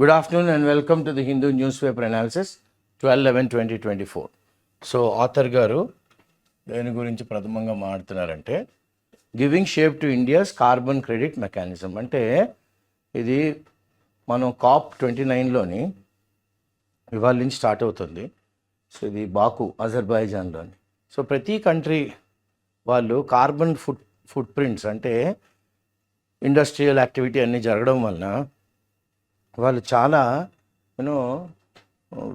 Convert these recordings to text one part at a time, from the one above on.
Good afternoon and welcome to the Hindu newspaper analysis 12/11/2024. So author గారు దేని గురించి ప్రథమంగా మాట్లాడుతున్నారంటే giving shape to India's carbon credit mechanism. అంటే ఇది మనం COP29లోని ఇవాళ నుంచి స్టార్ట్ అవుతుంది. సో ఇది బాకు అజర్బైజాన్లోని. సో ప్రతి కంట్రీ వాళ్ళు కార్బన్ ఫుట్ ప్రింట్స్ అంటే ఇండస్ట్రియల్ యాక్టివిటీ అన్నీ జరగడం వలన వాళ్ళు చాలా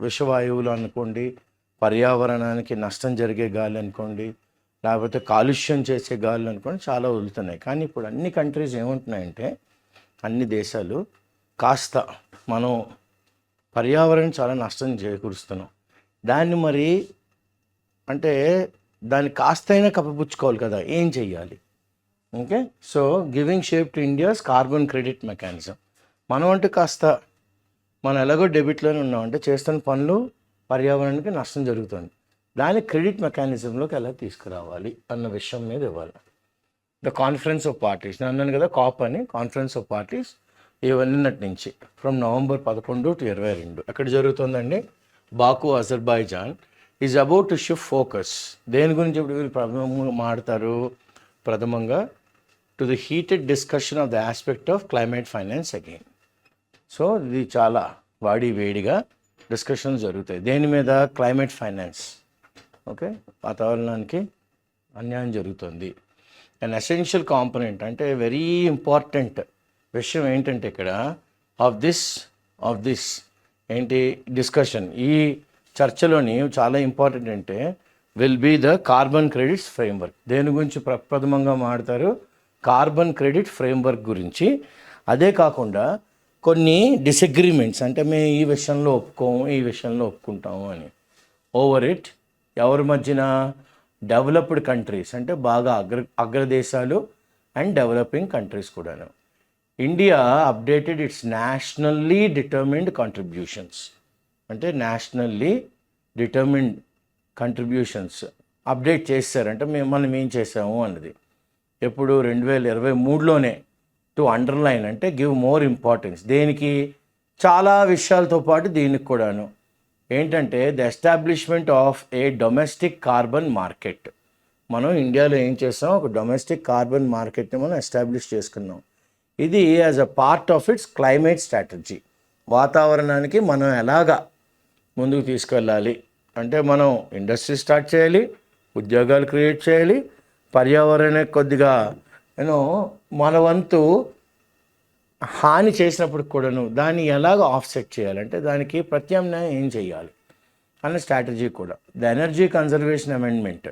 విషవాయువులు అనుకోండి, పర్యావరణానికి నష్టం జరిగే గాలి అనుకోండి, లేకపోతే కాలుష్యం చేసే గాలి అనుకోండి, చాలా వదులుతున్నాయి. కానీ ఇప్పుడు అన్ని కంట్రీస్ ఏముంటున్నాయంటే అన్ని దేశాలు కాస్త మనం పర్యావరణం చాలా నష్టం చేకూరుస్తున్నాం. దాన్ని మరి అంటే దాన్ని కాస్తైనా కప్పిపుచ్చుకోవాలి కదా, ఏం చెయ్యాలి? Okay, so giving shape to India's carbon credit mechanism. మనం అంటే కాస్త మనం ఎలాగో డెబిట్లోనే ఉన్నామంటే చేస్తున్న పనులు పర్యావరణానికి నష్టం జరుగుతుంది. దాన్ని క్రెడిట్ మెకానిజంలోకి ఎలా తీసుకురావాలి అన్న విషయం మీద ఇవ్వాలి. ద కాన్ఫరెన్స్ ఆఫ్ పార్టీస్ అన్నాను కదా, కాప్ అని కాన్ఫరెన్స్ ఆఫ్ పార్టీస్ ఇవన్నటి నుంచి ఫ్రమ్ November 11 to 22 ఎక్కడ జరుగుతుందండి? Baku Azerbaijan is about to shift focus. దేని గురించి ఇప్పుడు వీళ్ళు ప్రథమంగా మాట్లాడతారు? ప్రథమంగా to the heated discussion of the aspect of climate finance again. So ఇది చాలా వేడిగా డిస్కషన్స్ జరుగుతాయి. దేని మీద? Climate finance. ఓకే, వాతావరణానికి అన్యాయం జరుగుతుంది. అండ్ ఎసెన్షియల్ కాంపోనెంట్ అంటే వెరీ ఇంపార్టెంట్ విషయం ఏంటంటే ఇక్కడ ఆఫ్ దిస్ ఏంటి డిస్కషన్, ఈ చర్చలోని చాలా ఇంపార్టెంట్ అంటే will be the carbon credits framework. దేని గురించి ప్రథమంగా మాట్లాడతారు? కార్బన్ క్రెడిట్ ఫ్రేమ్వర్క్ గురించి. అదే కాకుండా కొన్ని డిసగ్రిమెంట్స్ అంటే మేము ఈ విషయంలో ఒప్పుకోము, ఈ విషయంలో ఒప్పుకుంటాము అని. ఓవర్ ఇట్ ఎవరి మధ్యన? డెవలప్డ్ కంట్రీస్ అంటే బాగా అగ్రదేశాలు అండ్ డెవలపింగ్ కంట్రీస్ కూడాను. India updated it's nationally determined contributions. అంటే నేషనల్లీ డిటర్మిన్డ్ కాంట్రిబ్యూషన్స్ అప్డేట్ చేశారంటే మనం ఏం చేసాము అన్నది. ఎప్పుడు? 2023లోనే. టు అండర్లైన్ అంటే గివ్ మోర్ ఇంపార్టెన్స్. దేనికి? చాలా విషయాలతో పాటు దీనికి కూడాను ఏంటంటే the establishment of A domestic carbon market. మనం ఇండియాలో ఏం చేస్తాం? ఒక డొమెస్టిక్ కార్బన్ మార్కెట్ని మనం ఎస్టాబ్లిష్ చేసుకున్నాం. ఇది as a part of it's climate strategy. వాతావరణానికి మనం ఎలాగా ముందుకు తీసుకెళ్ళాలి అంటే మనం ఇండస్ట్రీ స్టార్ట్ చేయాలి, ఉద్యోగాలు క్రియేట్ చేయాలి, పర్యావరణానికి కొద్దిగా మన వంతు హాని చేసినప్పుడు కూడాను దాన్ని ఎలాగ ఆఫ్సెట్ చేయాలంటే దానికి ప్రత్యామ్నాయం ఏం చేయాలి అన్న స్ట్రాటజీ కూడా. ద ఎనర్జీ కన్జర్వేషన్ అమెండ్మెంట్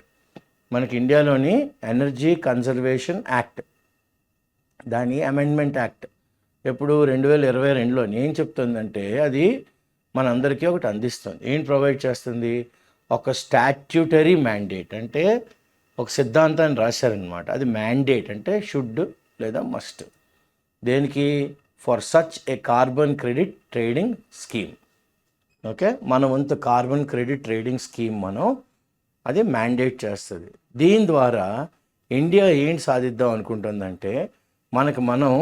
మనకి ఇండియాలోని ఎనర్జీ కన్జర్వేషన్ యాక్ట్, దాని అమెండ్మెంట్ యాక్ట్ ఎప్పుడు 2022లో ఏం చెప్తుందంటే అది మనందరికీ ఒకటి అందిస్తుంది. ఏం ప్రొవైడ్ చేస్తుంది? ఒక స్టాట్యూటరీ మ్యాండేట్ అంటే ఒక సిద్ధాంతాన్ని రాశారనమాట. అది మ్యాండేట్ అంటే షుడ్ లేదా మస్ట్. దేనికి? For such a carbon credit trading scheme. Okay, మన వంతు కార్బన్ క్రెడిట్ ట్రేడింగ్ స్కీమ్ మనం అది మ్యాండేట్ చేస్తుంది. దీని ద్వారా ఇండియా ఏంటి సాధిద్దాం అనుకుంటుందంటే మనం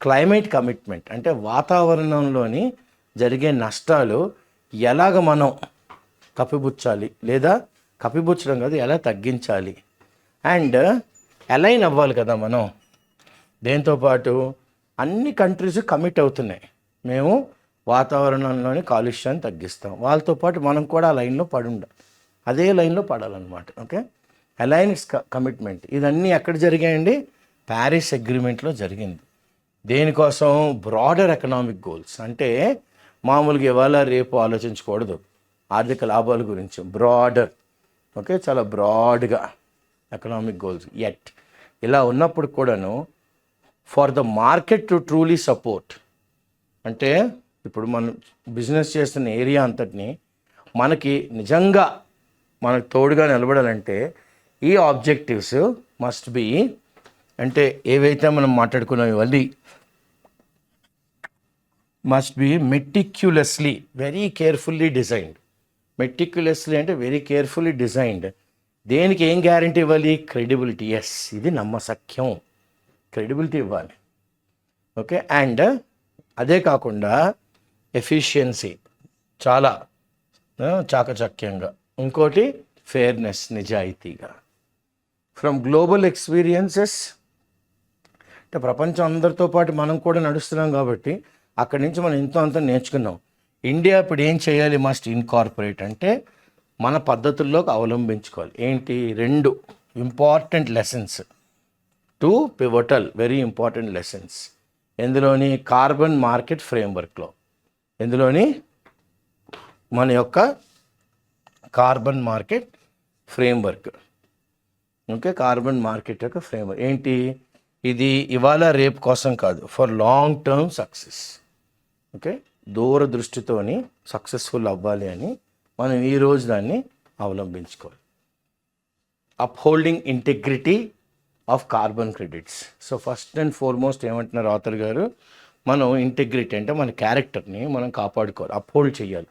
క్లైమేట్ కమిట్మెంట్ అంటే వాతావరణంలోని జరిగే నష్టాలు ఎలాగ మనం కప్పిపుచ్చాలి, లేదా కప్పిపుచ్చడం కాదు ఎలా తగ్గించాలి, అండ్ అలైన్ అవ్వాలి కదా మనం. దీంతోపాటు అన్ని కంట్రీస్ కమిట్ అవుతున్నాయి, మేము వాతావరణంలోని కాలుష్యాన్ని తగ్గిస్తాం. వాళ్ళతో పాటు మనం కూడా ఆ లైన్లో అదే లైన్లో పడాలన్నమాట. Okay, aligns commitment. ఇదన్నీ ఎక్కడ జరిగాయండి? ప్యారిస్ అగ్రిమెంట్లో జరిగింది. దేనికోసం? Broader economic goals. అంటే మామూలుగా ఇవాళ రేపు ఆలోచించకూడదు ఆర్థిక లాభాల గురించి. బ్రాడర్, ఓకే, చాలా బ్రాడ్గా ఎకనామిక్ గోల్స్. ఎట్ ఇలా ఉన్నప్పుడు కూడాను for the market to truly support అంటే ఇప్పుడు మనం బిజినెస్ చేస్తున్న ఏరియా అంతటిని మనకి నిజంగా మనకు తోడుగా నిలబడాలంటే ఈ ఆబ్జెక్టివ్స్ మస్ట్ బీ అంటే ఏవైతే మనం మాట్లాడుకున్నాం ఇవన్నీ must be meticulously very carefully designed. Meticulously అంటే వెరీ కేర్ఫుల్లీ డిజైన్డ్. దేనికి ఏం గ్యారంటీ ఇవ్వాలి? క్రెడిబిలిటీ. ఎస్, ఇది నమ్మసఖ్యం, క్రెడిబిలిటీ ఇవ్వాలి. ఓకే, అండ్ అదే కాకుండా ఎఫిషియన్సీ చాలా చాకచక్యంగా, ఇంకోటి ఫెయిర్నెస్ నిజాయితీగా. ఫ్రమ్ గ్లోబల్ ఎక్స్పీరియన్సెస్ అంటే ప్రపంచం అందరితో పాటు మనం కూడా నడుస్తున్నాం కాబట్టి అక్కడి నుంచి మనం ఎంతో అంత నేర్చుకున్నాం. ఇండియా ఇప్పుడు ఏం చేయాలి, మస్ట్ ఇన్కార్పొరేట్ అంటే మన పద్ధతుల్లోకి అవలంబించుకోవాలి. ఏంటి 2 important lessons, 2 pivotal very important lessons. ఎందులోని కార్బన్ మార్కెట్ ఫ్రేమ్వర్క్లో, ఎందులోని మన యొక్క carbon market framework. Okay, carbon market యొక్క ఫ్రేమ్వర్క్ ఏంటి, ఇది ఇవాళ రేపు కోసం కాదు, for long term success. Okay, దూరదృష్టితోని సక్సెస్ఫుల్ అవ్వాలి అని మనం ఈరోజు దాన్ని అవలంబించుకోవాలి. Upholding integrity of carbon credits. So first and foremost ఏమంటున్నారు ఆథర్ గారు, మనం ఇంటిగ్రిటీ అంటే మన క్యారెక్టర్ని మనం కాపాడుకోవాలి, అప్హోల్డ్ చేయాలి.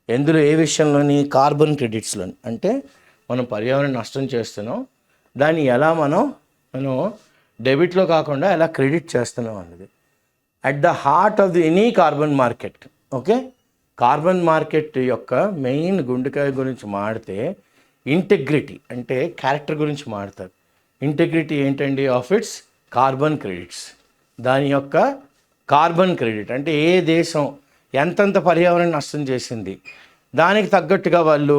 ఎందులో, ఏ విషయంలోని, కార్బన్ క్రెడిట్స్లోని. అంటే మనం పర్యావరణ నష్టం చేస్తున్నాం, దాన్ని ఎలా మనం డెబిట్లో కాకుండా ఎలా క్రెడిట్ చేస్తున్నాం అన్నది at the heart of the any carbon market. Okay, carbon market యొక్క మెయిన్ గుండెకాయ గురించి మాడితే ఇంటిగ్రిటీ అంటే క్యారెక్టర్ గురించి మాడతారు. ఇంటిగ్రిటీ ఏంటండి, ఆఫ్ ఇట్స్ కార్బన్ క్రెడిట్స్. దాని యొక్క కార్బన్ క్రెడిట్ అంటే ఏ దేశం ఎంతంత పర్యావరణ నష్టం చేసింది, దానికి తగ్గట్టుగా వాళ్ళు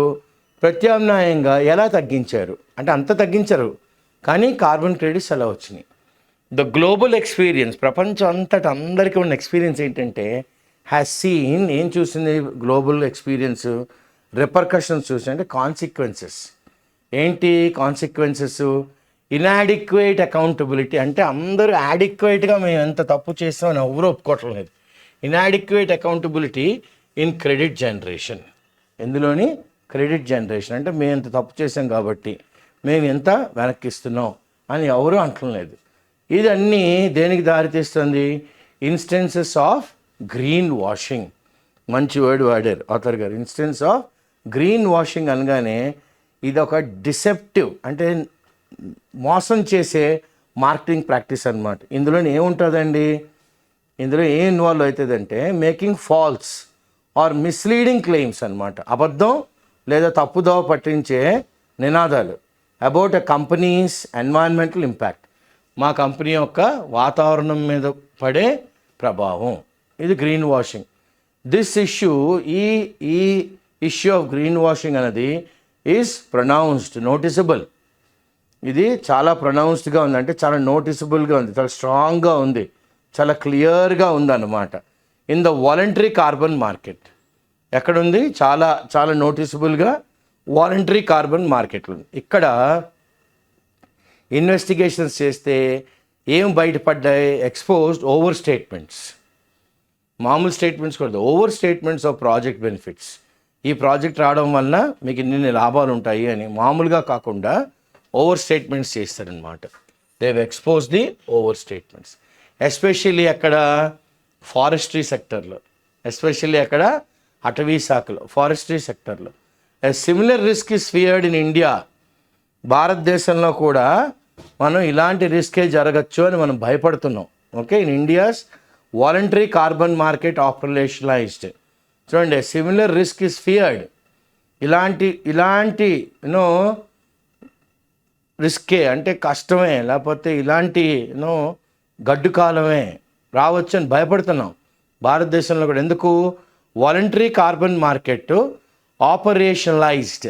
ప్రత్యామ్నాయంగా ఎలా తగ్గించారు, అంటే అంత తగ్గించరు కానీ కార్బన్ క్రెడిట్స్ ఎలా వచ్చినాయి. ద గ్లోబల్ ఎక్స్పీరియన్స్, ప్రపంచం అంతటా అందరికీ ఉన్న ఎక్స్పీరియన్స్ ఏంటంటే హ్యాస్ సీన్, ఏం చూసింది గ్లోబల్ ఎక్స్పీరియన్స్, రిపర్కషన్స్ చూసి, అంటే కాన్సిక్వెన్సెస్. ఏంటి కాన్సిక్వెన్సెస్, ఇన్యాడిక్వేట్ అకౌంటబిలిటీ. అంటే అందరూ యాడిక్వేట్గా మేము ఎంత తప్పు చేస్తామని ఎవరూ ఒప్పుకోవటం లేదు. Inadequate accountability in credit generation. ఎందులోని క్రెడిట్ జనరేషన్ అంటే మేము ఎంత తప్పు చేసాం కాబట్టి మేము ఎంత వెనక్కిస్తున్నాం అని ఎవరూ అంటలేదు. ఇది అన్నీ దేనికి దారితీస్తుంది, ఇన్స్టెన్సెస్ ఆఫ్ గ్రీన్ వాషింగ్. మంచి వర్డ్ వాడారు ఆథర్ గారు, ఇన్స్టెన్స్ ఆఫ్ గ్రీన్ వాషింగ్ అనగానే ఇది ఒక డిసెప్టివ్ అంటే మోసం చేసే మార్కెటింగ్ ప్రాక్టీస్ అన్నమాట. ఇందులో ఏముంటుందండి, ఇందులో ఏం ఇన్వాల్వ్ అవుతుందంటే making false or misleading claims అన్నమాట. అబద్ధం లేదా తప్పుదోవ పట్టించే నినాదాలు about a company's environmental impact, మా కంపెనీ యొక్క వాతావరణం మీద పడే ప్రభావం. ఇది గ్రీన్ వాషింగ్. దిస్ ఇష్యూ, ఈ ఇష్యూ ఆఫ్ గ్రీన్ వాషింగ్ అనేది ఈజ్ ప్రొనౌన్స్డ్, నోటిసబుల్. ఇది చాలా ప్రొనౌన్స్డ్గా ఉంది, అంటే చాలా నోటిసబుల్గా ఉంది, చాలా స్ట్రాంగ్గా ఉంది, చాలా క్లియర్గా ఉందన్నమాట. In the voluntary carbon market ఎక్కడుంది, చాలా చాలా నోటిసబుల్గా వాలంటరీ కార్బన్ మార్కెట్లు ఉంది. ఇక్కడ ఇన్వెస్టిగేషన్స్ చేస్తే ఏం బయటపడ్డాయి, ఎక్స్పోజ్డ్ ఓవర్ స్టేట్మెంట్స్. మామూలు స్టేట్మెంట్స్ కూడా, over statements of project benefits. ఈ ప్రాజెక్ట్ రావడం వలన మీకు ఇన్ని లాభాలు ఉంటాయి అని మామూలుగా కాకుండా ఓవర్ స్టేట్మెంట్స్ చేస్తారనమాట. They've expose the overstatements, especially అక్కడ ఫారెస్ట్రీ సెక్టర్లో, ఎస్పెషల్లీ అక్కడ అటవీ శాఖలో ఫారెస్ట్రీ సెక్టర్లో. A similar risk is feared in India. భారతదేశంలో కూడా మనం ఇలాంటి రిస్కే జరగచ్చు అని మనం భయపడుతున్నాం. Okay, in India's voluntary carbon market operationalised. చూడండి, సిమిలర్ రిస్క్ ఇస్ ఫియర్డ్. ఇలాంటి రిస్కే అంటే కష్టమే, లేకపోతే ఇలాంటి గడ్డు కాలమే రావచ్చు అని భయపడుతున్నాం భారతదేశంలో కూడా. ఎందుకు, వాలంటరీ కార్బన్ మార్కెట్ ఆపరేషనలైజ్డ్.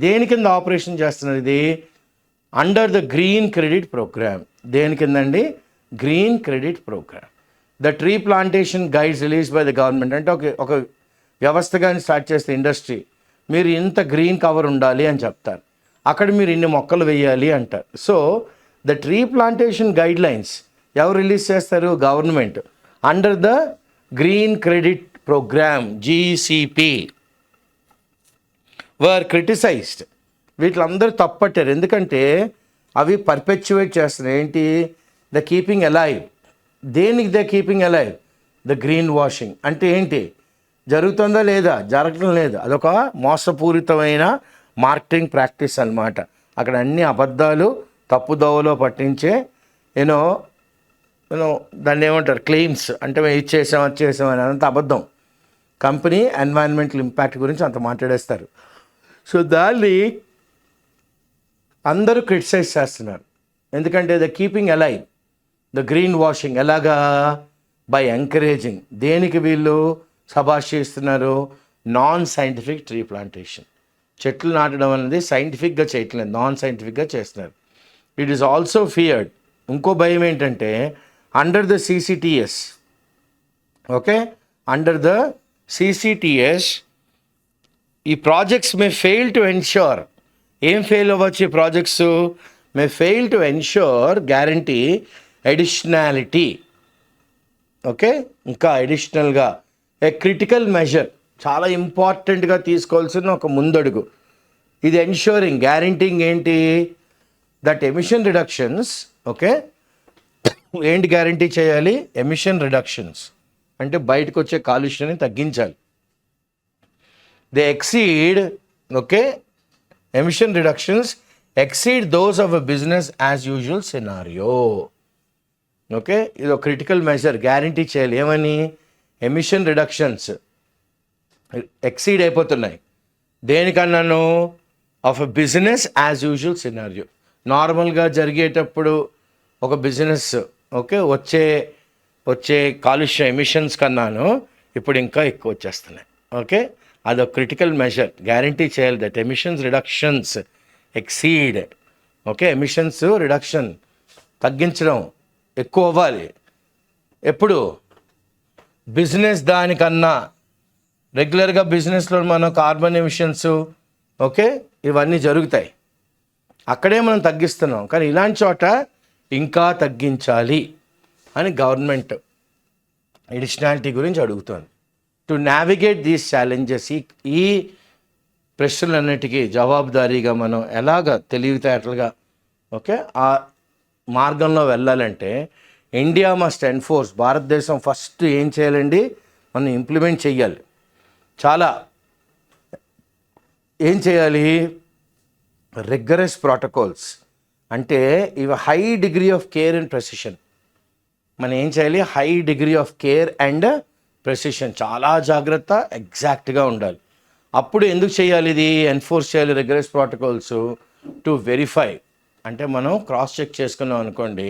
దేని కింద ఆపరేషన్ చేస్తున్నారు, ఇది under the green credit programme. దేని కిందండి, green credit programme. The tree plantation guides release by the government. అంటే ఒక వ్యవస్థగా స్టార్ట్ చేస్తే ఇండస్ట్రీ, మీరు ఇంత గ్రీన్ కవర్ ఉండాలి అని చెప్తారు, అక్కడ మీరు ఇన్ని మొక్కలు వేయాలి అంటారు. So the tree plantation guidelines ఎవరు రిలీజ్ చేస్తారు, government. Under the green credit programme GCP were criticised. వీటిలందరూ తప్పట్టారు, ఎందుకంటే అవి పర్పెచ్యువేట్ చేస్తున్నాయి. ఏంటి, ద కీపింగ్ అలైవ్. దేనికి the keeping alive, the green washing. అంటే ఏంటి, జరుగుతుందా లేదా, జరగటం లేదు, అదొక మోసపూరితమైన మార్కెటింగ్ ప్రాక్టీస్ అన్నమాట. అక్కడ అన్ని అబద్ధాలు, తప్పుదోవలో పట్టించే దాన్ని ఏమంటారు క్లెయిమ్స్, అంటే మేము ఇది చేసాం అది చేసాం అని అంత అబద్ధం. కంపెనీ ఎన్వైరన్మెంటల్ ఇంపాక్ట్ గురించి అంత మాట్లాడేస్తారు. సో దాన్ని అందరూ క్రిటిసైజ్ చేస్తున్నారు. ఎందుకంటే the keeping alive the greenwashing. ఎలాగా? By encouraging. దేనికి వీళ్ళు సబాష్ చేస్తున్నారు? Non scientific tree plantation. చెట్లు నాటడం అనేది సైంటిఫిక్గా చేయట్లేదు, నాన్ సైంటిఫిక్గా చేస్తున్నారు. It is also feared. ఇంకో భయం ఏంటంటే under the CCTS, okay, under the CCTS ఈ projects may fail to ensure. ఏం ఫెయిల్ అవ్వచ్చు ఈ projects? May fail to ensure guarantee additionality. Okay, ఇంకా అడిషనల్గా ఏ క్రిటికల్ మెజర్, చాలా ఇంపార్టెంట్గా తీసుకోవాల్సిన ఒక ముందడుగు ఇది. ఎన్ష్యూరింగ్, గ్యారంటీంగ్ ఏంటి? That emission reductions. ఓకే, ఏంటి గ్యారంటీ చేయాలి? ఎమిషన్ రిడక్షన్స్ అంటే బయటకు వచ్చే కాలుష్యాన్ని తగ్గించాలి. They exceed, okay, emission reductions exceed those of a business as usual scenario. Okay, ఇది ఒక క్రిటికల్ మెజర్, గ్యారంటీ చేయాలి. ఏమని? ఎమిషన్ రిడక్షన్స్ ఎక్సీడ్ అయిపోతున్నాయి. దేనికన్నాను? Of a business as usual scenario. నార్మల్గా జరిగేటప్పుడు ఒక బిజినెస్, ఓకే, వచ్చే కాలుష్య ఎమిషన్స్ కన్నాను ఇప్పుడు ఇంకా ఎక్కువ వచ్చేస్తున్నాయి. ఓకే, అదొక క్రిటికల్ మెజర్, గ్యారంటీ చేయాలి that emissions reductions exceed. Okay, emissions reduction తగ్గించడం ఎక్కువ అవ్వాలి. ఎప్పుడు? బిజినెస్ దానికన్నా. రెగ్యులర్గా బిజినెస్లో మనం కార్బన్ ఎమిషన్స్, ఓకే, ఇవన్నీ జరుగుతాయి, అక్కడే మనం తగ్గిస్తున్నాం. కానీ ఇలాంటి చోట ఇంకా తగ్గించాలి అని గవర్నమెంట్ ఎడిషనాలిటీ గురించి అడుగుతుంది. టు నావిగేట్ దీస్ ఛాలెంజెస్, ఈ ప్రశ్నలన్నిటికీ జవాబుదారీగా మనం ఎలాగ తెలివితేటలుగా, ఓకే, ఆ మార్గంలో వెళ్ళాలంటే ఇండియా మస్ట్ ఎన్ఫోర్స్. భారతదేశం ఫస్ట్ ఏం చేయాలండి? మనం ఇంప్లిమెంట్ చేయాలి. చాలా ఏం చేయాలి? రిగరస్ ప్రోటోకాల్స్, అంటే ఇవి high degree of care and precision. మనం ఏం చేయాలి? High degree of care and precision, చాలా జాగ్రత్త, ఎగ్జాక్ట్గా ఉండాలి. అప్పుడు ఎందుకు చేయాలి? ఇది ఎన్ఫోర్స్ చేయాలి రిగరస్ ప్రోటోకాల్స్ టు వెరిఫై. అంటే మనం క్రాస్ చెక్ చేసుకున్నాం అనుకోండి,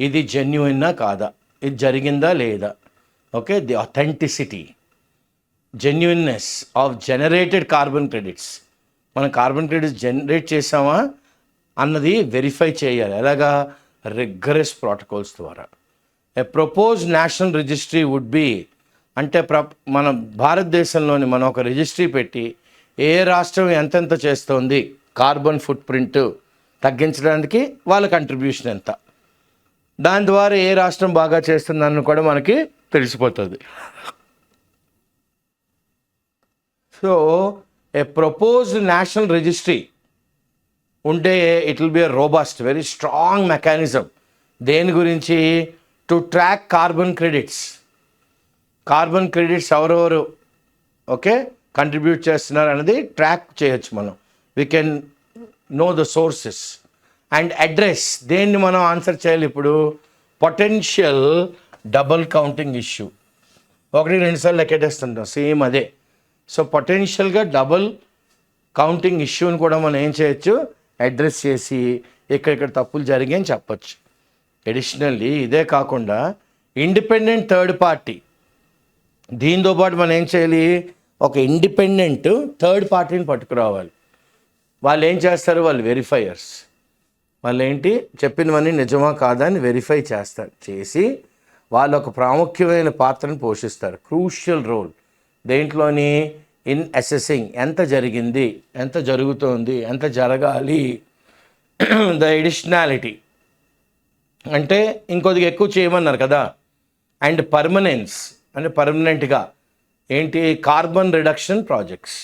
ఇది జెన్యుయినా కాదా, ఇది జరిగిందా లేదా. Okay, the authenticity, genuineness of generated carbon credits. మనం కార్బన్ క్రెడిట్స్ జనరేట్ చేసామా అన్నది వెరిఫై చేయాలి. ఎలాగా? రిగరస్ ప్రోటోకాల్స్ ద్వారా. A propose national registry would be, అంటే మన భారతదేశంలోని మనం ఒక రిజిస్ట్రీ పెట్టి ఏ రాష్ట్రం ఎంతెంత చేస్తోంది కార్బన్ ఫుట్ ప్రింట్ తగ్గించడానికి, వాళ్ళ కంట్రిబ్యూషన్ ఎంత, దాని ద్వారా ఏ రాష్ట్రం బాగా చేస్తుందని కూడా మనకి తెలిసిపోతుంది. సో ఏ ప్రపోజ్డ్ నేషనల్ రిజిస్ట్రీ ఉంటే it will be a robust, very strong mechanism. దేని గురించి? To track carbon credits. Carbon credits ఎవరెవరు, ఓకే, కంట్రిబ్యూట్ చేస్తున్నారు అనేది ట్రాక్ చేయొచ్చు మనం. We can know the sources and address. దేన్ని మనం ఆన్సర్ చేయాలి ఇప్పుడు? Potential double counting issue. 1-2 సార్లు లెక్కెట్టేస్తుంటాం, సేమ్ అదే. సో పొటెన్షియల్గా డబుల్ కౌంటింగ్ ఇష్యూని కూడా మనం ఏం చేయొచ్చు? అడ్రస్ చేసి ఎక్కడెక్కడ తప్పులు జరిగాయని చెప్పచ్చు. ఎడిషనల్లీ ఇదే కాకుండా ఇండిపెండెంట్ థర్డ్ పార్టీ, దీంతో పాటు మనం ఏం చేయాలి? ఒక ఇండిపెండెంట్ థర్డ్ పార్టీని పట్టుకురావాలి. వాళ్ళు ఏం చేస్తారు? వాళ్ళు వెరిఫైయర్స్. వాళ్ళు ఏంటి? చెప్పినవన్నీ నిజమా కాదా అని వెరిఫై చేస్తారు. చేసి వాళ్ళు ఒక ప్రాముఖ్యమైన పాత్రను పోషిస్తారు, క్రూషియల్ రోల్. దేంట్లోని? In assessing. ఎంత జరిగింది, ఎంత జరుగుతోంది, ఎంత జరగాలి. ద ఎడిషనాలిటీ అంటే ఇంకొద్దిగా ఎక్కువ చేయమన్నారు కదా. అండ్ పర్మనెన్స్ అంటే పర్మనెంట్గా ఏంటి? Carbon reduction projects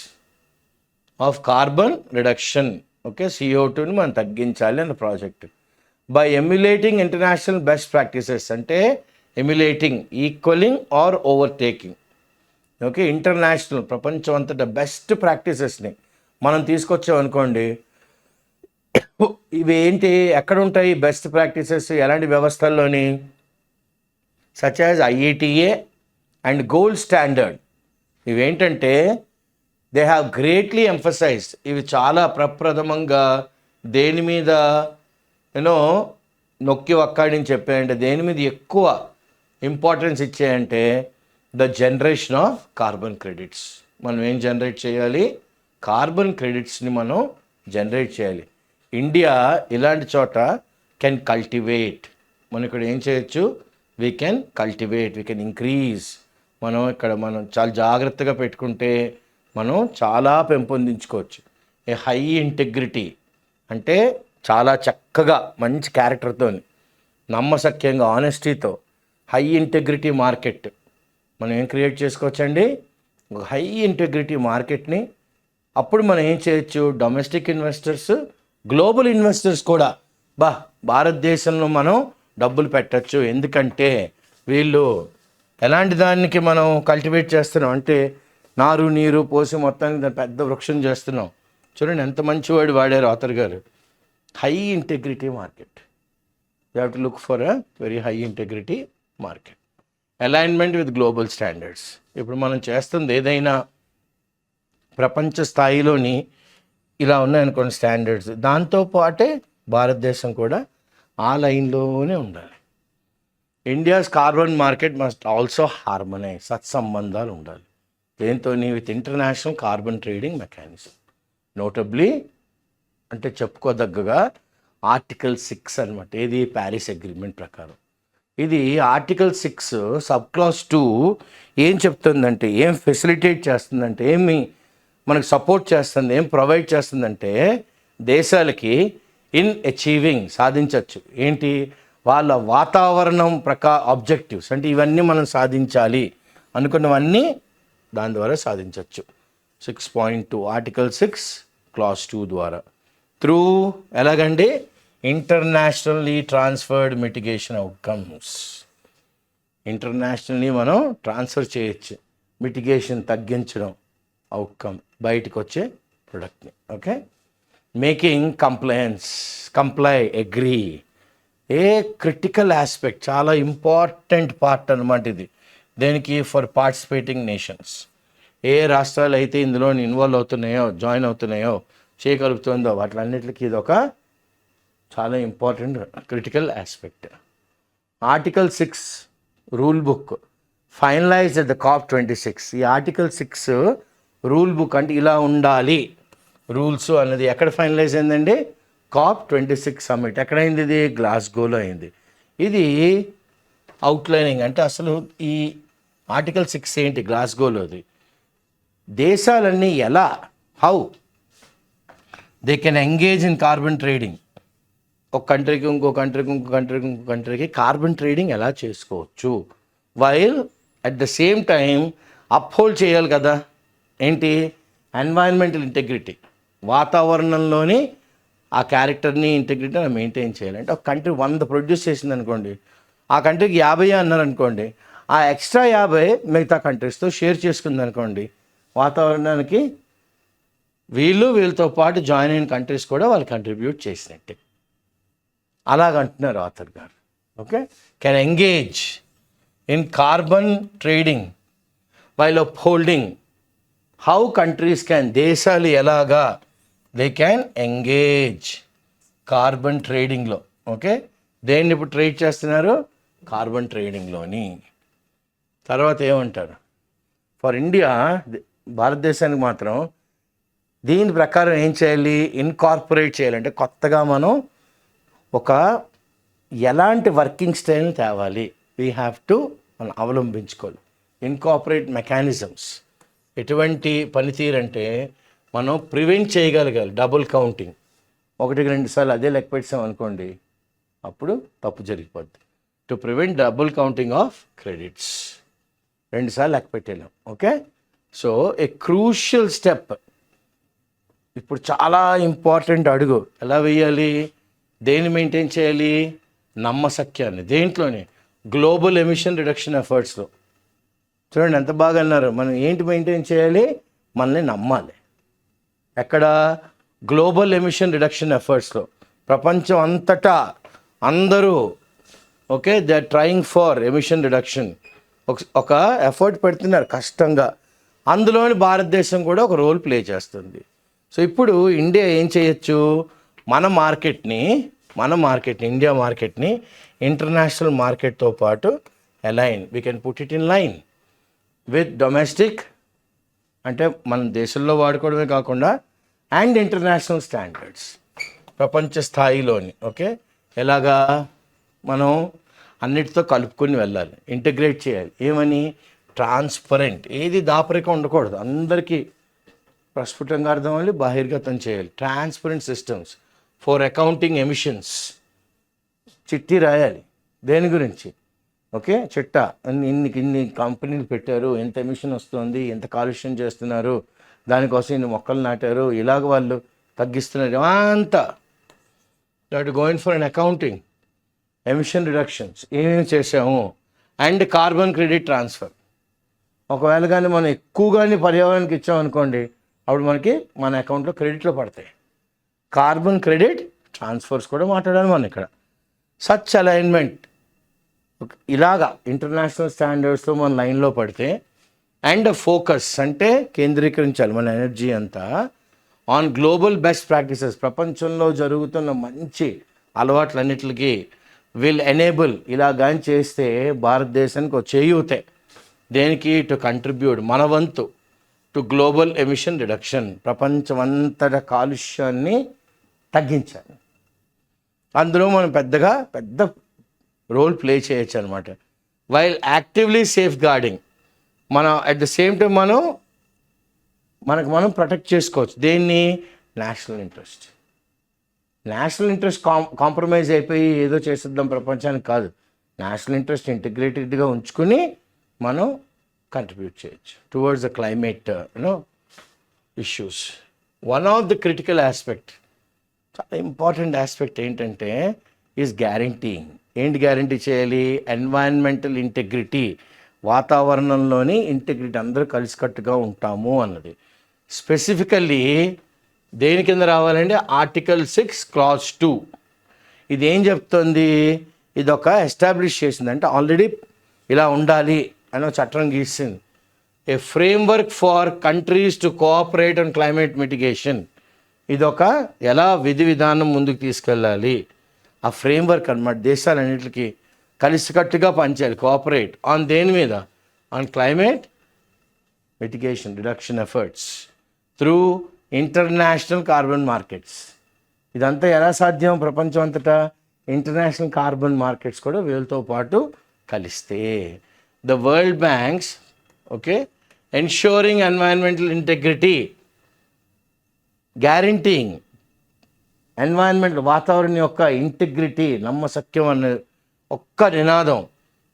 of carbon reduction. Okay, CO2ని మనం తగ్గించాలి అన్న project. By emulating international best practices, అంటే emulating, equalling or overtaking. Okay, international ప్రపంచం అంతటా బెస్ట్ ప్రాక్టీసెస్ని మనం తీసుకొచ్చామనుకోండి. ఇవి ఏంటి? ఎక్కడ ఉంటాయి బెస్ట్ ప్రాక్టీసెస్? ఎలాంటి వ్యవస్థల్లోని? Such as IATA and gold standard. ఇవేంటంటే దే హ్యావ్ గ్రేట్లీ ఎంఫసైజ్డ్, ఇవి చాలా ప్రప్రథమంగా దేని మీద నొక్కి ఒక్కాడిని చెప్పాయంటే, దేని మీద ఎక్కువ ఇంపార్టెన్స్ ఇచ్చాయంటే the generation of carbon credits. మనం ఏం జనరేట్ చేయాలి? కార్బన్ క్రెడిట్స్ని మనం జనరేట్ చేయాలి. ఇండియా ఇలాంటి చోట కెన్ కల్టివేట్. మనం ఇక్కడ ఏం చేయొచ్చు? We can cultivate, we can increase. మనం చాలా జాగ్రత్తగా పెట్టుకుంటే మనం చాలా పెంపొందించుకోవచ్చు. ఏ హై ఇంటెగ్రిటీ అంటే చాలా చక్కగా మంచి క్యారెక్టర్తో, నమ్మశక్యంగా, ఆనెస్టీతో హై ఇంటెగ్రిటీ మార్కెట్ మనం ఏం క్రియేట్ చేసుకోవచ్చండి? ఒక హై ఇంటెగ్రిటీ మార్కెట్ని. అప్పుడు మనం ఏం చేయొచ్చు? డొమెస్టిక్ ఇన్వెస్టర్స్, గ్లోబల్ ఇన్వెస్టర్స్ కూడా భారతదేశంలో మనం డబ్బులు పెట్టచ్చు. ఎందుకంటే వీళ్ళు ఎలాంటి దానికి మనం కల్టివేట్ చేస్తున్నాం అంటే నారు నీరు పోసి మొత్తానికి దాన్ని పెద్ద వృక్షం చేస్తున్నాం. చూడండి ఎంత మంచి వర్డ్ వాడారు ఆథర్ గారు. High integrity market. You have to look for a very high integrity market. Alignment with global standards. ఇప్పుడు మనం చేస్తుంది ఏదైనా ప్రపంచ స్థాయిలోని ఇలా ఉన్నాయనుకోండి స్టాండర్డ్స్, దాంతోపాటే భారతదేశం కూడా ఆ లైన్లోనే ఉండాలి. India's carbon market must also harmonise, సత్సంబంధాలు ఉండాలి. దేంతో? With international carbon trading mechanism. Notably అంటే చెప్పుకోదగ్గగా ఆర్టికల్ 6 అనమాట. ఏది? ప్యారిస్ అగ్రిమెంట్ ప్రకారం. ఇది ఆర్టికల్ 6 సబ్ క్లాస్ 2 ఏం చెప్తుందంటే, ఏం ఫెసిలిటేట్ చేస్తుందంటే, ఏమి మనకు సపోర్ట్ చేస్తుంది, ఏం ప్రొవైడ్ చేస్తుందంటే దేశాలకి ఇన్ అచీవింగ్, సాధించవచ్చు. ఏంటి? వాళ్ళ వాతావరణం ఆబ్జెక్టివ్స్ అంటే ఇవన్నీ మనం సాధించాలి అనుకున్నవన్నీ దాని ద్వారా సాధించవచ్చు. 6.2 ఆర్టికల్ 6 క్లాస్ 2 ద్వారా త్రూ ఎలాగండి? Internationally transferred mitigation outcomes. Internationally మనం ట్రాన్స్ఫర్ చేయొచ్చు. మిటిగేషన్ తగ్గించడం, అవుట్కమ్ బయటకు వచ్చే ప్రొడక్ట్ని. Okay, making comply, agree. A critical aspect, చాలా ఇంపార్టెంట్ పార్ట్ అనమాట ఇది. దేనికి? For participating nations. ఏ రాష్ట్రాలు అయితే ఇందులో ఇన్వాల్వ్ అవుతున్నాయో, జాయిన్ అవుతున్నాయో, చేయగలుగుతుందో వాటిలన్నిటికీ ఇది ఒక చాలా important critical aspect. Article 6 rule book finalise at the COP26. ఈ ఆర్టికల్ 6 రూల్ బుక్ అంటే ఇలా ఉండాలి రూల్స్ అన్నది ఎక్కడ ఫైనలైజ్ అయిందండి? COP26 summit. ఎక్కడైంది ఇది? గ్లాస్గోలో అయింది. ఇది అవుట్లైనింగ్ అంటే అసలు ఈ ఆర్టికల్ 6 ఏంటి? గ్లాస్గోలోది. దేశాలన్నీ ఎలా, how they can engage in carbon trading. ఒక కంట్రీకి ఇంకో కంట్రీకి కార్బన్ ట్రేడింగ్ ఎలా చేసుకోవచ్చు, while at the same time uphold చేయాలి కదా. ఏంటి? ఎన్వైరన్మెంటల్ ఇంటెగ్రిటీ, వాతావరణంలోని ఆ క్యారెక్టర్ని, ఇంటెగ్రిటీని మెయింటైన్ చేయాలంటే ఒక కంట్రీ 100 ప్రొడ్యూస్ చేసింది అనుకోండి, ఆ కంట్రీకి 50 అన్నారనుకోండి, ఆ ఎక్స్ట్రా 50 మిగతా కంట్రీస్తో షేర్ చేసుకుంది అనుకోండి, వాతావరణానికి వీళ్ళతో పాటు జాయిన్ అయిన కంట్రీస్ కూడా వాళ్ళు కంట్రిబ్యూట్ చేసినట్టే. అలాగంటున్నారు ఆథర్ గారు. Okay, can engage in carbon trading while upholding how countries can, దేశాలు ఎలాగా దే క్యాన్ ఎంగేజ్ కార్బన్ ట్రేడింగ్లో. ఓకే, దేన్ని ఇప్పుడు ట్రేడ్ చేస్తున్నారు? కార్బన్ ట్రేడింగ్లోని. తర్వాత ఏమంటారు? ఫర్ ఇండియా, భారతదేశానికి మాత్రం దీని ప్రకారం ఏం చేయాలి? ఇన్కార్పొరేట్ చేయాలంటే కొత్తగా మనం ఒక ఎలాంటి వర్కింగ్ స్టైల్ని తేవాలి? వీ హ్యావ్ టు మనం అవలంబించుకోవాలి. ఇన్కార్పొరేట్ మెకానిజమ్స్ ఎటువంటి పనితీరు అంటే మనం ప్రివెంట్ చేయగలగాలి. డబుల్ కౌంటింగ్, 1-2 సార్లు అదే లెక్క పెట్టాం అనుకోండి, అప్పుడు తప్పు జరిగిపోద్ది. To prevent double counting of credits, 2 సార్లు లెక్క పెట్టేలాం. Okay, so a crucial step. ఇప్పుడు చాలా ఇంపార్టెంట్ అడుగు. ఎలా వేయాలి? దేన్ని మెయింటైన్ చేయాలి? నమ్మశక్యాన్ని. దేంట్లోనే? గ్లోబల్ ఎమిషన్ రిడక్షన్ ఎఫర్ట్స్లో. చూడండి ఎంత బాగా అన్నారు. మనం ఏంటి మెయింటైన్ చేయాలి? మనల్ని నమ్మాలి. ఎక్కడ? గ్లోబల్ ఎమిషన్ రిడక్షన్ ఎఫర్ట్స్లో. ప్రపంచం అంతటా అందరూ okay, they are trying for emission reduction, ఒక ఎఫర్ట్ పెడుతున్నారు కష్టంగా. అందులోని భారతదేశం కూడా ఒక రోల్ ప్లే చేస్తుంది. సో ఇప్పుడు ఇండియా ఏం చేయొచ్చు, మన మార్కెట్ని ఇండియా మార్కెట్ని ఇంటర్నేషనల్ మార్కెట్తో పాటు align, we can put it in line with domestic, అంటే మన దేశంలో వాడుకోవడమే కాకుండా అండ్ ఇంటర్నేషనల్ స్టాండర్డ్స్, ప్రపంచ స్థాయిలోని. ఓకే, ఎలాగా మనం అన్నిటితో కలుపుకొని వెళ్ళాలి, ఇంటిగ్రేట్ చేయాలి. ఏమని, ట్రాన్స్పరెంట్, ఏది దాపరికం ఉండకూడదు, అందరికీ ప్రస్ఫుటంగా అర్థం అవ్వాలి, బహిర్గతం చేయాలి. Transparent systems for accounting emissions, చిట్టి రాయాలి దేని గురించి, ఓకే, చిట్టా ఇన్ని కంపెనీలు పెట్టారు, ఎంత ఎమిషన్ వస్తుంది, ఎంత కాలుష్యం చేస్తున్నారు, దానికోసం ఇన్ని మొక్కలు నాటారు, ఇలాగ వాళ్ళు తగ్గిస్తున్నారు, అంతా that going for an accounting, emission reductions ఏమేమి చేసాము, అండ్ కార్బన్ క్రెడిట్ ట్రాన్స్ఫర్. ఒకవేళ కానీ మనం ఎక్కువగానే పర్యావరణానికి ఇచ్చామనుకోండి, అప్పుడు మనకి మన అకౌంట్లో క్రెడిట్లో పడతాయి. కార్బన్ క్రెడిట్ ట్రాన్స్ఫర్స్ కూడా మాట్లాడాలి మనం ఇక్కడ. సచ్ అలైన్మెంట్ ఇలాగా ఇంటర్నేషనల్ స్టాండర్డ్స్తో మన లైన్లో పడితే, అండ్ ఫోకస్ అంటే కేంద్రీకరించాలి మన ఎనర్జీ అంతా ఆన్ గ్లోబల్ బెస్ట్ ప్రాక్టీసెస్, ప్రపంచంలో జరుగుతున్న మంచి అలవాట్లన్నిటికీ విల్ ఎనేబుల్. ఇలా కానీ చేస్తే భారతదేశానికి ఒక చేయూతే, దేనికి, టు కంట్రిబ్యూట్ మన వంతు టు గ్లోబల్ ఎమిషన్ రిడక్షన్, ప్రపంచమంతటా కాలుష్యాన్ని తగ్గించాలి. అందులో మనం పెద్ద రోల్ ప్లే చేయొచ్చు అనమాట. వైల్ యాక్టివ్లీ సేఫ్ గార్డింగ్, మనం అట్ ద సేమ్ టైం మనం ప్రొటెక్ట్ చేసుకోవచ్చు. దేన్ని, నేషనల్ ఇంట్రెస్ట్ కాంప్రమైజ్ అయిపోయి ఏదో చేసేద్దాం ప్రపంచానికి కాదు. నేషనల్ ఇంట్రెస్ట్ ఇంటిగ్రేటెడ్గా ఉంచుకుని మనం కంట్రిబ్యూట్ చేయొచ్చు towards the climate issues. One of the critical aspect, చాలా ఇంపార్టెంట్ ఆస్పెక్ట్ ఏంటంటే ఈజ్ గ్యారంటీయింగ్. ఏంటి గ్యారంటీ చేయాలి, ఎన్వైరన్మెంటల్ ఇంటెగ్రిటీ, వాతావరణంలోని ఇంటెగ్రిటీ, అందరూ కలిసికట్టుగా ఉంటాము అన్నది. స్పెసిఫికల్లీ దేని కింద రావాలంటే ఆర్టికల్ 6 Clause 2. ఇది ఏం చెప్తుంది, ఇది ఒక ఎస్టాబ్లిష్ చేసింది, అంటే ఆల్రెడీ ఇలా ఉండాలి అని చట్టం గీసింది. A framework for countries to cooperate on climate mitigation, ఇదొక ఎలా విధి విధానం ముందుకు తీసుకెళ్ళాలి, ఆ ఫ్రేమ్వర్క్ అన్నమాట. దేశాలన్నింటికి కలిసికట్టుగా పనిచేయాలి, కోఆపరేట్ ఆన్ దేని మీద, on climate mitigation reduction efforts through international carbon markets. ఇదంతా ఎలా సాధ్యం, ప్రపంచం అంతటా ఇంటర్నేషనల్ కార్బన్ మార్కెట్స్ కూడా వీళ్ళతో పాటు కలిస్తే. The world banks, okay, ensuring environmental integrity, guaranteeing environment, వాతావరణం యొక్క ఇంటిగ్రిటీ, నమ్మశక్యం అనే ఒక్క నినాదం.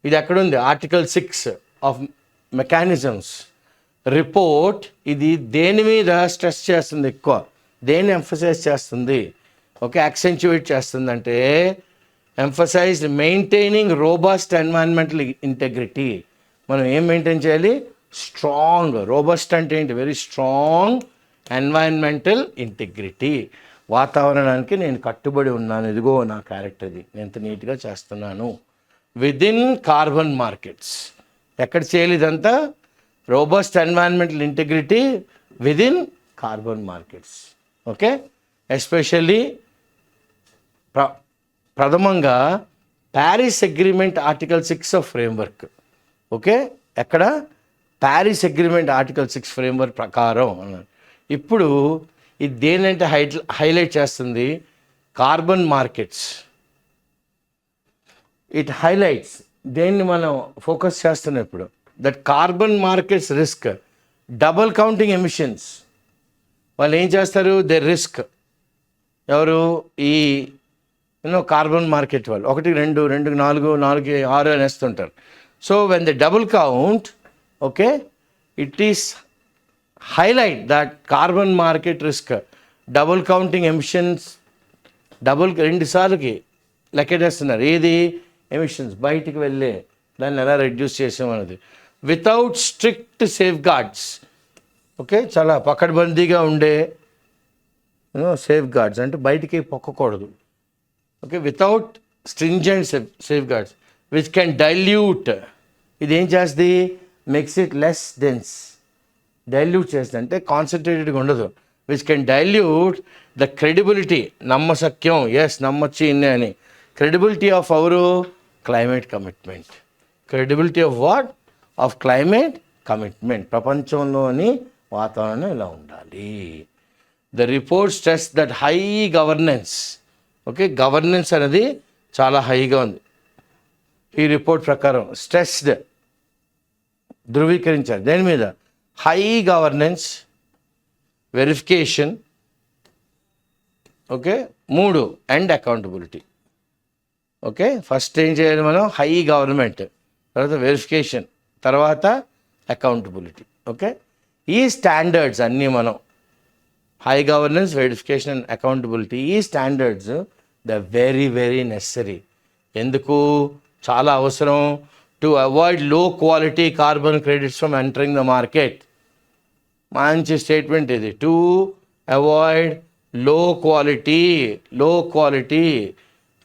ఇది ఎక్కడుంది, ఆర్టికల్ 6 ఆఫ్ మెకానిజమ్స్ రిపోర్ట్. ఇది దేని మీద స్ట్రెస్ చేస్తుంది, ఎక్కువ దేన్ని ఎంఫసైజ్ చేస్తుంది, ఓకే, యాక్సెంచువేట్ చేస్తుందంటే emphasised maintaining robust environmental integrity. మనం ఏం మెయింటైన్ చేయాలి, స్ట్రాంగ్, రోబస్ట్ అంటే ఏంటి, వెరీ స్ట్రాంగ్ ఎన్వైరన్మెంటల్ ఇంటెగ్రిటీ. వాతావరణానికి నేను కట్టుబడి ఉన్నాను, ఇదిగో నా క్యారెక్టర్, ఇది నేను ఎంత నీట్గా చేస్తున్నాను. విదిన్ కార్బన్ మార్కెట్స్, ఎక్కడ చేయాలి ఇదంతా, robust environmental integrity within carbon markets. Okay, especially ప్రథమంగా Paris agreement article 6 of framework. Okay, ఎక్కడ, ప్యారిస్ అగ్రిమెంట్ ఆర్టికల్ 6 ఫ్రేమ్వర్క్ ప్రకారం. ఇప్పుడు ఇది దేనంటే హైలైట్ చేస్తుంది, కార్బన్ మార్కెట్స్. ఇట్ హైలైట్స్, దేన్ని మనం ఫోకస్ చేస్తున్నాం ఇప్పుడు, that carbon markets risk double counting emissions. వాళ్ళు ఏం చేస్తారు, దే రిస్క్, ఎవరు, ఈ కార్బన్ మార్కెట్ వాళ్ళు 1, 2, 2, 4, 4, 6 అని వేస్తుంటారు. So when the double count, okay, it is highlight that carbon market risk, double counting emissions, రెండు సార్లకి లెక్కేస్తున్నారు. ఏది, ఎమిషన్స్ బయటికి వెళ్ళే దాన్ని ఎలా రెడ్యూస్ చేసామన్నది, without strict safeguards. Okay, చాలా పకడ్బందీగా ఉండే సేఫ్ గార్డ్స్, అంటే బయటికి పొక్కకూడదు. Okay, without stringent safeguards. Which can dilute, ఇది ఏం చేస్తుంది, makes it less dense, dilute చేస్తుంది అంటే కాన్సన్ట్రేటెడ్గా ఉండదు. Which can dilute the credibility, నమ్మశక్యం, ఎస్ నమ్మొచ్చు ఇన్నే అని, credibility of our climate commitment, credibility of what, of climate commitment, ప్రపంచంలోని వాతావరణం ఇలా ఉండాలి. The report stress that high governance, okay governance అనేది చాలా హైగా ఉంది ఈ రిపోర్ట్ ప్రకారం. స్ట్రెస్డ్, ధృవీకరించారు దేని మీద, high governance, verification, okay 3 and accountability. Okay first ఏం చేయాలి మనం, హై గవర్నమెంట్, తర్వాత వెరిఫికేషన్, తర్వాత అకౌంటబిలిటీ. ఓకే ఈ స్టాండర్డ్స్ అన్నీ మనం, high governance, verification and accountability, ఈ standards the very very necessary. ఎందుకు చాలా అవసరం, to avoid low quality carbon credits from entering the market. మంచి స్టేట్మెంట్ ఇది, to avoid low quality,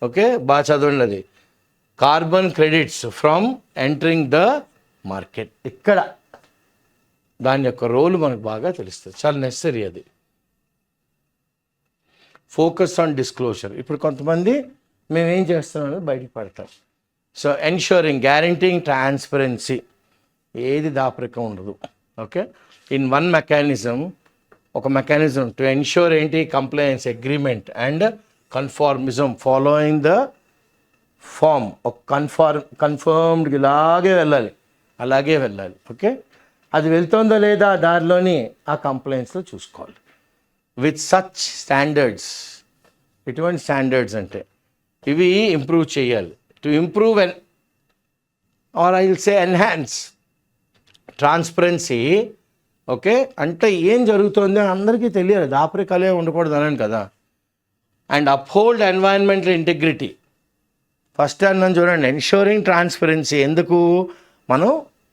okay బాగా చదవండి అది, carbon credits from entering the market. ఇక్కడ దాని యొక్క రోల్ మనకు బాగా తెలుస్తుంది, చాలా నెసరీ అది. Focus on disclosure. ఇప్పుడు కొంతమంది మేమేం చేస్తున్నామని బయటకు పడతాం. సో ఎన్ష్యూరింగ్, గ్యారంటీయింగ్ ట్రాన్స్పరెన్సీ, ఏది దాపరికం ఉండదు. ఓకే ఇన్ వన్ మెకానిజం, ఒక మెకానిజం టు ఎన్ష్యూర్ ఏంటి, compliance, agreement and conformism, following the form, ఒక కన్ఫర్మ్డ్ అలాగే వెళ్ళాలి. ఓకే అది వెళ్తుందో లేదా దారిలోని ఆ కంప్లైంట్స్లో చూసుకోవాలి. విత్ సచ్ స్టాండర్డ్స్, ఎటువంటి స్టాండర్డ్స్ అంటే ఇవి ఇంప్రూవ్ చేయాలి. To improve or I will say enhance transparency. Okay అంటే ఏం జరుగుతుంది అని అందరికీ తెలియాలి, దాపరికాలే ఉండకూడదు అన్నాను కదా. And uphold environmental integrity. First అన్నాను చూడండి, ఎన్ష్యూరింగ్ ట్రాన్స్పరెన్సీ, ఎందుకు మనం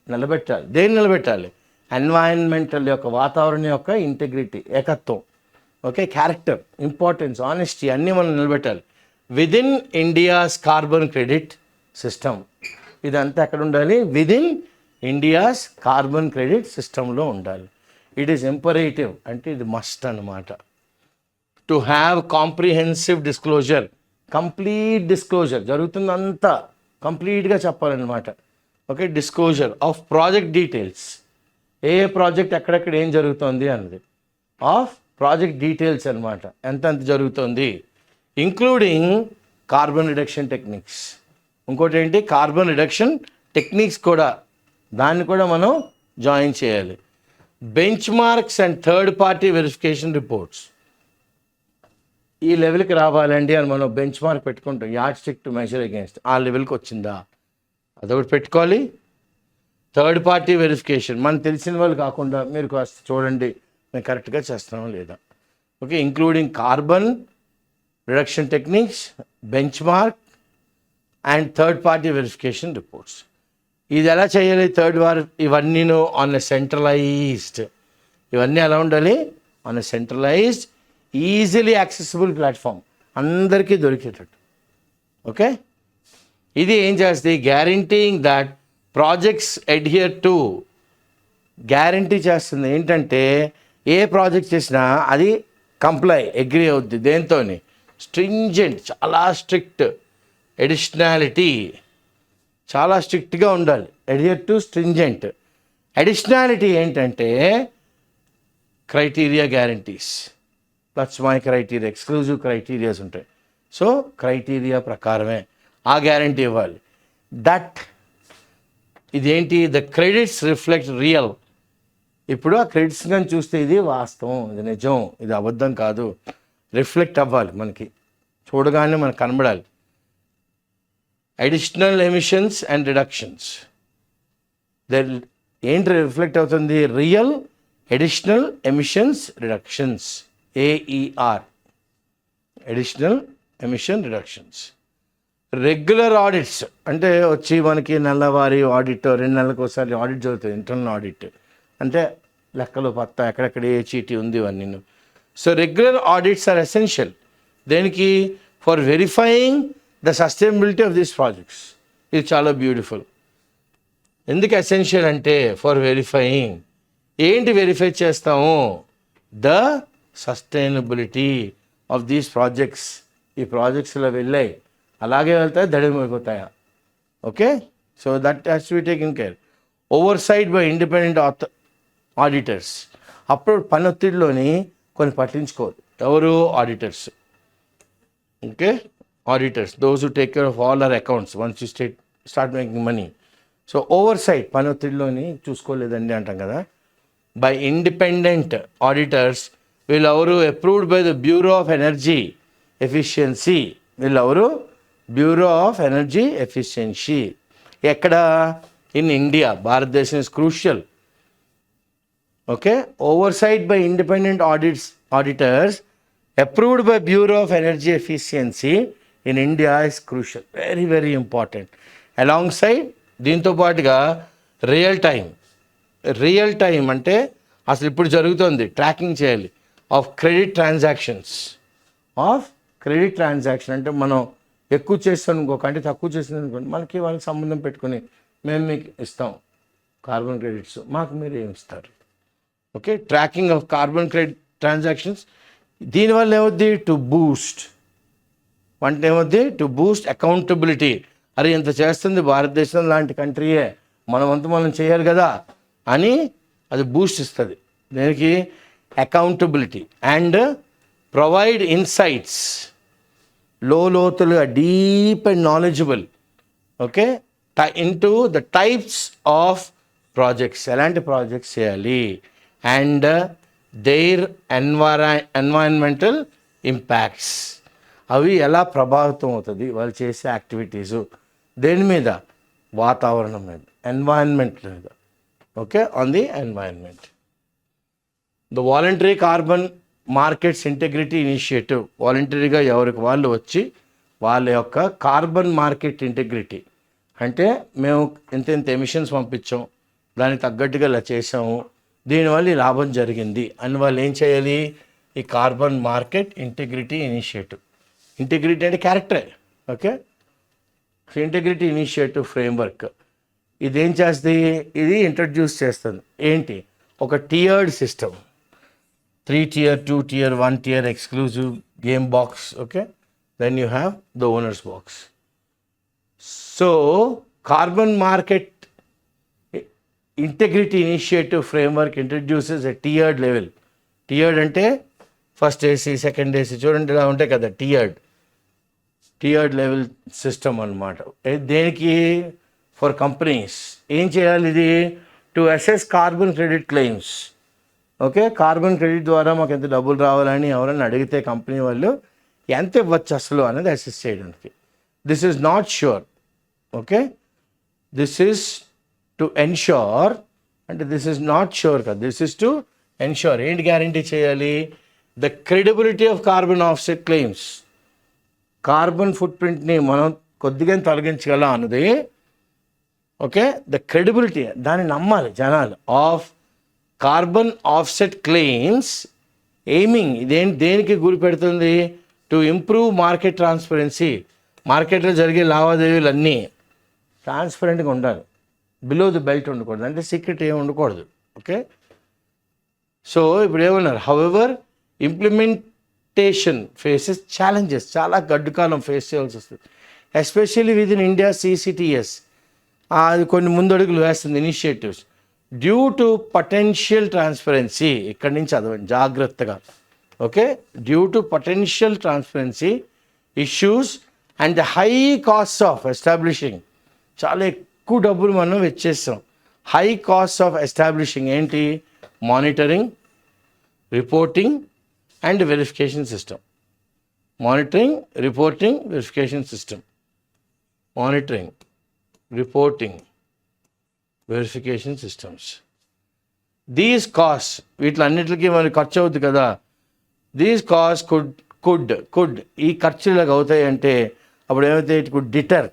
నిలబెట్టాలి, దేన్ని నిలబెట్టాలి, ఎన్వైరన్మెంటల్ యొక్క వాతావరణం యొక్క ఇంటిగ్రిటీ, ఏకత్వం, ఓకే క్యారెక్టర్, ఇంపార్టెన్స్, ఆనెస్టీ అన్నీ మనం నిలబెట్టాలి. Within India's carbon credit system, ఇదంతా ఎక్కడ ఉండాలి, విదిన్ ఇండియాస్ కార్బన్ క్రెడిట్ సిస్టంలో ఉండాలి. ఇట్ ఈస్ ఇంపరేటివ్ అంటే ఇది మస్ట్ అన్నమాట. To have comprehensive disclosure, complete disclosure, జరుగుతుందంతా కంప్లీట్గా చెప్పాలన్నమాట. Okay disclosure of project details, ఏ ప్రాజెక్ట్ ఎక్కడెక్కడ ఏం జరుగుతుంది అన్నది, ఆఫ్ ప్రాజెక్ట్ డీటెయిల్స్ అనమాట, ఎంత జరుగుతుంది, ఇంక్లూడింగ్ కార్బన్ రిడక్షన్ టెక్నిక్స్. ఇంకోటి ఏంటి, కార్బన్ రిడక్షన్ టెక్నిక్స్ కూడా, దాన్ని కూడా మనం జాయిన్ చేయాలి. Bench marks and third party verification reports, ఈ లెవెల్కి రావాలండి అని మనం బెంచ్ మార్క్ పెట్టుకుంటాం, yard stick to measure against, ఆ లెవెల్కి వచ్చిందా అదొకటి పెట్టుకోవాలి. థర్డ్ పార్టీ వెరిఫికేషన్, మనకు తెలిసిన వాళ్ళు కాకుండా మీరు కాస్త చూడండి మేము కరెక్ట్గా చేస్తున్నామా లేదా. Okay including carbon reduction techniques, bench mark and third party verification reports. ఇది ఎలా చేయాలి, ఇవన్నీను ఆన్ ఎ సెంట్రలైజ్డ్, ఇవన్నీ ఎలా ఉండాలి, on a centralised easily accessible platform, అందరికీ దొరికేటట్టు. ఓకే ఇది ఏం చేస్తుంది, guaranteeing that projects adhere to, guarantee చేస్తుంది ఏంటంటే ఏ ప్రాజెక్ట్ చేసినా అది అగ్రి అవుద్ది దేంతో, స్ట్రింజెంట్, చాలా స్ట్రిక్ట్, ఎడిషనాలిటీ చాలా స్ట్రిక్ట్గా ఉండాలి, అడ్హియర్ టు స్ట్రింజెంట్. అడిషనాలిటీ ఏంటంటే criteria guarantees, plus my criteria, exclusive criterias ఉంటాయి. సో క్రైటీరియా ప్రకారమే ఆ గ్యారంటీ ఇవ్వాలి. దట్ ఇదేంటి, ద క్రెడిట్స్ రిఫ్లెక్ట్ రియల్. ఇప్పుడు ఆ క్రెడిట్స్ కానీ చూస్తే ఇది వాస్తవం, ఇది నిజం, ఇది అబద్ధం కాదు, రిఫ్లెక్ట్ అవ్వాలి, మనకి చూడగానే మనకు కనబడాలి. అడిషనల్ ఎమిషన్స్ అండ్ రిడక్షన్స్, ఏంటి రిఫ్లెక్ట్ అవుతుంది, real additional emissions reductions, AER, additional emission reductions. Regular audits అంటే వచ్చి మనకి నెలవారీ ఆడిట్, 2 నెలలకు ఒకసారి ఆడిట్ జరుగుతుంది, ఇంటర్నల్ ఆడిట్ అంటే లెక్కలు పత్తా ఎక్కడెక్కడ ఏ చీటీ ఉంది ఇవన్నీ. So regular audits are essential, దేనికి, for verifying the sustainability of these projects. ఇది చాలా బ్యూటిఫుల్. ఎందుకు ఎసెన్షియల్ అంటే ఫర్ వెరిఫైయింగ్. ఏంటి వెరిఫై చేస్తాము? The sustainability of these projects. ఈ ప్రాజెక్ట్స్లో వెళ్ళాయి, అలాగే వెళ్తాయి, దడిమైపోతాయా? Okay, so that has to be taken care. Oversight by independent auditors. అప్పుడు పని ఒత్తిడిలోని కొన్ని పట్టించుకోరు. ఎవరు? Auditors. Okay, auditors, those who take care of all our accounts once you start making money. So oversight, పని ఒత్తిడిలోని చూసుకోలేదండి అంటాం కదా. By independent auditors. వీళ్ళెవరు? Approved by the bureau of energy efficiency. వీళ్ళెవరు? Bureau of energy efficiency. ఎక్కడ? In India. భారతదేశం is crucial. Okay, oversight by independent auditors approved by bureau of energy efficiency in India is crucial. Very very important. Alongside దీంతో పాటుగా real time అంటే అసలు ఇప్పుడు జరుగుతుంది tracking చేయాలి of credit transaction అంటే మనం ఎక్కువ చేస్తాం ఇంకొక అంటే తక్కువ చేస్తుంది అనుకోండి, మనకి వాళ్ళకి సంబంధం పెట్టుకుని మేము మీకు ఇస్తాం కార్బన్ క్రెడిట్స్, మాకు మీరు ఏమి ఇస్తారు. Okay, tracking of carbon credit transactions. దీనివల్ల ఏమవుద్ది? To Boost accountability. అరే ఇంత చేస్తుంది భారతదేశం లాంటి కంట్రీయే, మనం చేయాలి కదా అని అది బూస్ట్ ఇస్తుంది. దీనికి అకౌంటబిలిటీ అండ్ ప్రొవైడ్ ఇన్సైట్స్, లోతులుగా deep and knowledgeable. Okay, into the types of projects, ఎలాంటి ప్రాజెక్ట్స్ చేయాలి, అండ్ దేర్ ఎన్వైరన్మెంటల్ ఇంపాక్ట్స్, అవి ఎలా ప్రభావితం అవుతుంది వాళ్ళు చేసే యాక్టివిటీసు దేని మీద? వాతావరణం మీద, ఎన్వైరన్మెంట్ మీద. Okay, on the environment. The voluntary carbon markets integrity initiative. వాలంటరీగా ఎవరికి వాళ్ళు వచ్చి వాళ్ళ యొక్క కార్బన్ మార్కెట్ ఇంటిగ్రిటీ అంటే మేము ఇంత ఎమిషన్స్ పంపించాం, దానికి తగ్గట్టుగా ఇలా చేసాము, దీనివల్ల ఈ లాభం జరిగింది అని వాళ్ళు ఏం చేయాలి? ఈ carbon market integrity initiative. Integrity అంటే క్యారెక్టరే. ఓకే, ఇంటిగ్రిటీ ఇనిషియేటివ్ ఫ్రేమ్వర్క్ ఇదేం చేస్తుంది? ఇది ఇంట్రడ్యూస్ చేస్తుంది. ఏంటి? ఒక టియర్డ్ system, 3 tier, 2 tier, 1 tier exclusive game box. Okay, then you have the owner's box. So carbon market integrity initiative framework introduces a tiered level. Tiered ante first AC, second AC చూడండి ఇలా ఉంటాయి కదా. tiered level system అన్నమాట. దేనికి? For companies. ఏం చేయాలి ఇది? To assess carbon credit claims. Okay, carbon credit ద్వారా మాకు ఎంత డబ్బులు రావాలని ఎవరైనా అడిగితే కంపెనీ వాళ్ళు ఎంత ఇవ్వచ్చు అసలు అనేది అసెస్ చేయడానికి. This is not sure. Okay, this is to ensure అంటే దిస్ ఈజ్ నాట్ ష్యూర్ కదా, దిస్ ఈజ్ టు ఎన్ష్యూర్. ఏంటి గ్యారంటీ చేయాలి? The credibility of carbon offset claims. Carbon ఫుట్ ప్రింట్ని మనం కొద్దిగా తొలగించగలం అన్నది. ఓకే, ద క్రెడిబిలిటీ, దాన్ని నమ్మాలి జనాలు. Of carbon offset claims aiming, దేనికి గురి పెడుతుంది? To improve market transparency. మార్కెట్లో జరిగే లావాదేవీలు అన్నీ ట్రాన్స్పరెంట్గా ఉండాలి, బిలో ది బెల్ట్ ఉండకూడదు, అంటే సీక్రెట్ ఏమి ఉండకూడదు. ఓకే, సో ఇప్పుడు ఏమన్నారు? However implementation faces challenges. చాలా గడ్డుకాలం ఫేస్ చేయాల్సి వస్తుంది, especially with in India CCTS. అది కొన్ని ముందడుగులు వేస్తుంది initiatives. Due to potential transparency. ఇక్కడి నుంచి చదవండి జాగ్రత్తగా. Okay, due to potential transparency issues and the high cost of establishing. చాలా ఎక్కువ డబ్బులు మనం వెచ్చేస్తాం. హై కాస్ట్ ఆఫ్ ఎస్టాబ్లిషింగ్ ఏంటి? Monitoring, reporting and verification system. Monitoring, reporting, verification system. Monitoring, reporting, verification systems. These cost, వీటిలన్నిటికీ మనకి ఖర్చు అవుతుంది కదా. దీస్ కాస్ట్ కుడ్ ఈ ఖర్చులకు అవుతాయి అంటే అప్పుడు ఏమైతే it could deter,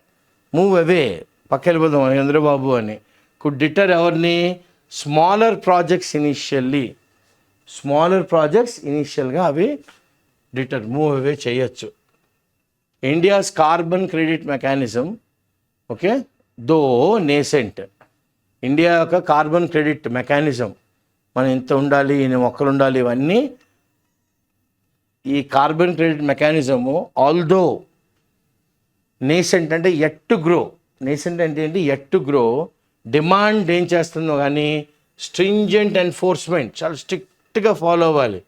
move away, పక్క వెళ్ళిపోతాం చంద్రబాబు అని. కుడ్ డిటర్ ఎవరిని? స్మాలర్ ప్రాజెక్ట్స్ ఇనిషియల్గా అవి డిటర్, మూవ్ అవే చేయొచ్చు. India's carbon credit mechanism okay, though nascent. India యొక్క కార్బన్ క్రెడిట్ మెకానిజం, మనం ఇంత ఉండాలి, ఇన్ని మొక్కలు ఉండాలి, ఇవన్నీ ఈ carbon credit mechanism although nascent అంటే యట్ టు గ్రో. నేసెంట్ అంటే ఏంటి? At to grow. డిమాండ్ ఏం చేస్తుందో కానీ స్ట్రింజెంట్ ఎన్ఫోర్స్మెంట్, చాలా స్ట్రిక్ట్గా ఫాలో అవ్వాలి.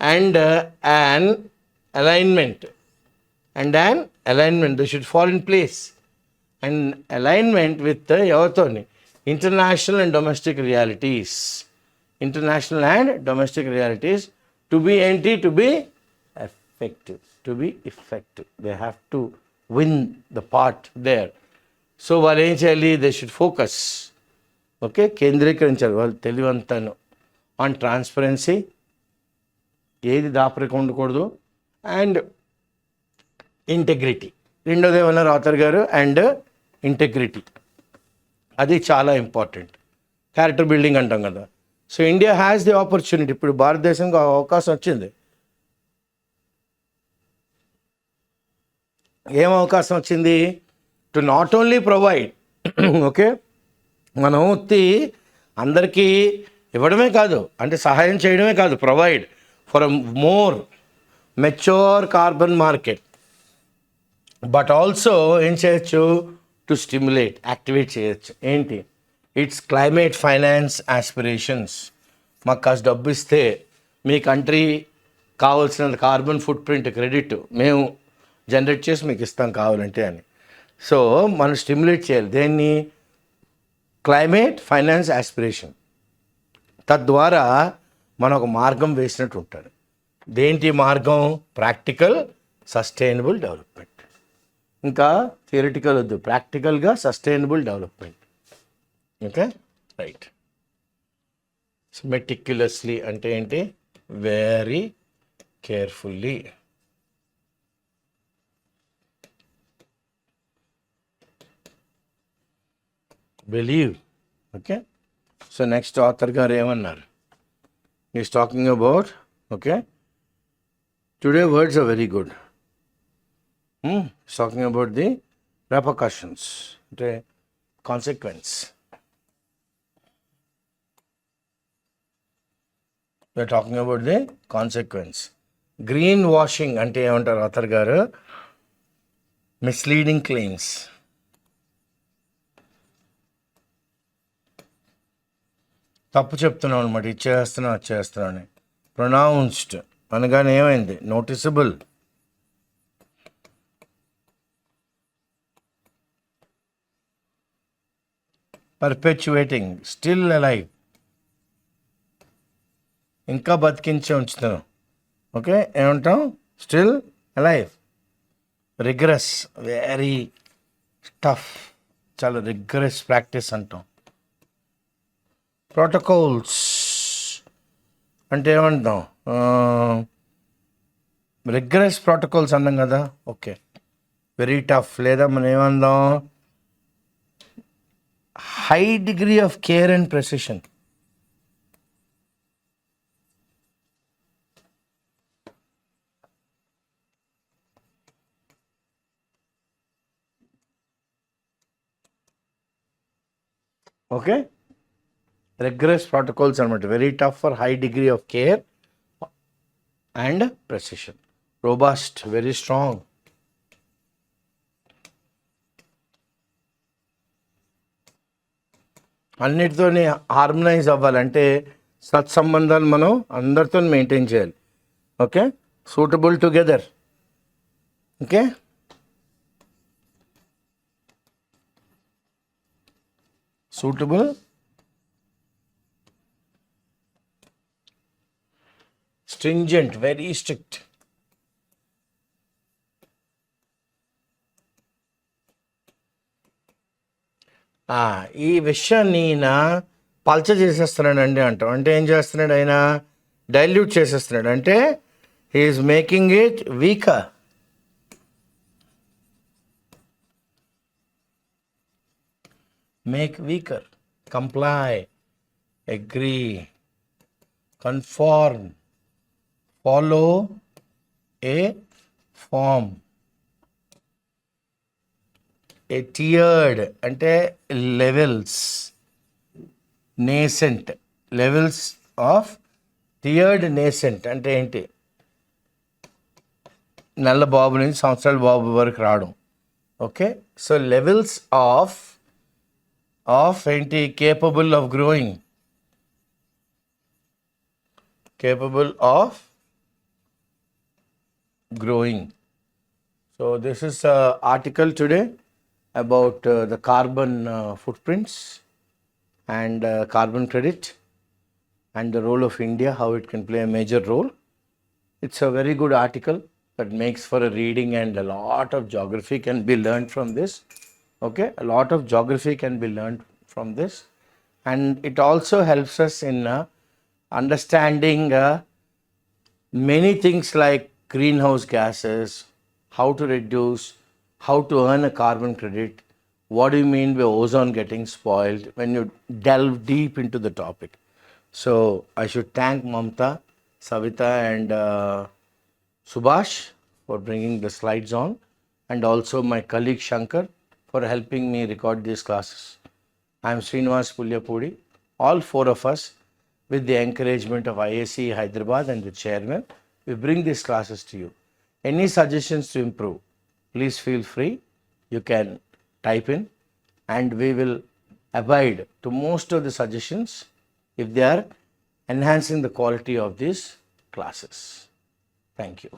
And an alignment they should fall in place, and alignment with ఎవరితోని? International and domestic realities. International and domestic realities to be ఏంటి? To be effective. To be effective they have to win the part there. So వాళ్ళు ఏం చేయాలి? They should focus. Okay, కేంద్రీకరించాలి వాళ్ళు తెలివంతాను on transparency, ఏది దాపరికం ఉండకూడదు, అండ్ ఇంటెగ్రిటీ. రెండోది ఏమన్నారు ఆథర్ గారు? అండ్ ఇంటెగ్రిటీ, అది చాలా ఇంపార్టెంట్. క్యారెక్టర్ బిల్డింగ్ అంటాం కదా. So India has the opportunity. ఇప్పుడు భారతదేశంకి అవకాశం వచ్చింది. ఏం అవకాశం వచ్చింది? To not only provide, okay, మనం అందరికీ ఇవ్వడమే కాదు, అంటే సహాయం చేయడమే కాదు, provide for a more mature carbon market. But also ఏం చేయొచ్చు? టు స్టిమ్యులేట్, యాక్టివేట్ చేయొచ్చు. ఏంటి? It's climate finance aspirations. మాకు కాస్త డబ్బు ఇస్తే మీ కంట్రీ కావాల్సిన కార్బన్ ఫుట్ ప్రింట్ క్రెడిట్ మేము జనరేట్ చేసి మీకు ఇస్తాం కావాలంటే అని. సో మనం స్టిమ్యులేట్ చేయాలి దేన్ని? Climate finance aspiration. తద్వారా మనం ఒక మార్గం వేసినట్టు ఉంటాడు. దేంటి మార్గం? Practical sustainable development. ఇంకా థియరిటికల్ వద్దు, ప్రాక్టికల్గా sustainable development. Okay, right. So meticulously అంటే ఏంటి? Very carefully. Believe. Okay, so next author గారు ఏమన్నారు? Is talking about, okay, today words are very good. Talking about the repercussions, అంటే consequence. We are talking about the consequence. Green washing అంటే ఏమంటారు author గారు? Misleading claims. తప్పు చెప్తున్నాం అనమాట, ఇచ్చేస్తున్నాం అది చేస్తున్నాం అని. ప్రొనౌన్స్డ్ అనగానే ఏమైంది? నోటిసబుల్. పర్పెచువేటింగ్, స్టిల్ అలైవ్, ఇంకా బతికించి ఉంచుతున్నాం. ఓకే, ఏమంటాం? Still alive. Rigorous, very tough, చాలా రిగ్రెస్ ప్రాక్టీస్ అంటాం. ప్రోటోకాల్స్ అంటే ఏమంటాం? రిగ్రెస్ ప్రోటోకాల్స్ అన్నాం కదా. ఓకే, వెరీ టఫ్, లేదా మనం ఏమందాం? High degree of care and precision. Okay, rigorous protocols అనమాట. Very tough for high degree of care and precision. Robust, very strong. అన్నిటితోని హార్మనైజ్ అవ్వాలంటే సత్సంబంధాలు మనం అందరితో మెయింటైన్ చేయాలి. Okay, suitable together. Okay, suitable, stringent, very strict. ఈ విషయాన్ని ఈయన పల్చ చేసేస్తున్నాడండి అంటాం. అంటే ఏం చేస్తున్నాడు ఆయన? డైల్యూట్ చేసేస్తున్నాడు. అంటే he's making it weaker. Make weaker, comply, agree, conform, follow a form. A tiered అంటే levels, nascent, levels of tiered nascent అంటే ఏంటి? నల్ల బాబు నుంచి సంవత్సరాల బాబు వరకు రావడం. ఓకే, సో లెవెల్స్ ఆఫ్ ఏంటి? Capable of growing, capable of growing. So this is an article today about the carbon footprints and carbon credit and the role of India, how it can play a major role. It's a very good article that makes for a reading, and a lot of geography can be learned from this. Okay, a lot of geography can be learned from this, and it also helps us in understanding many things like greenhouse gases, how to reduce, how to earn a carbon credit, what do you mean by ozone getting spoiled, when you delve deep into the topic. So I should thank Mamta, Savita and Subhash for bringing the slides on, and also my colleague Shankar for helping me record these classes. I am Srinivas Pulyapudi. All four of us, with the encouragement of IACE Hyderabad and the chairman, we bring these classes to you. Any suggestions to improve, please feel free. You can type in, and we will abide to most of the suggestions if they are enhancing the quality of these classes. Thank you.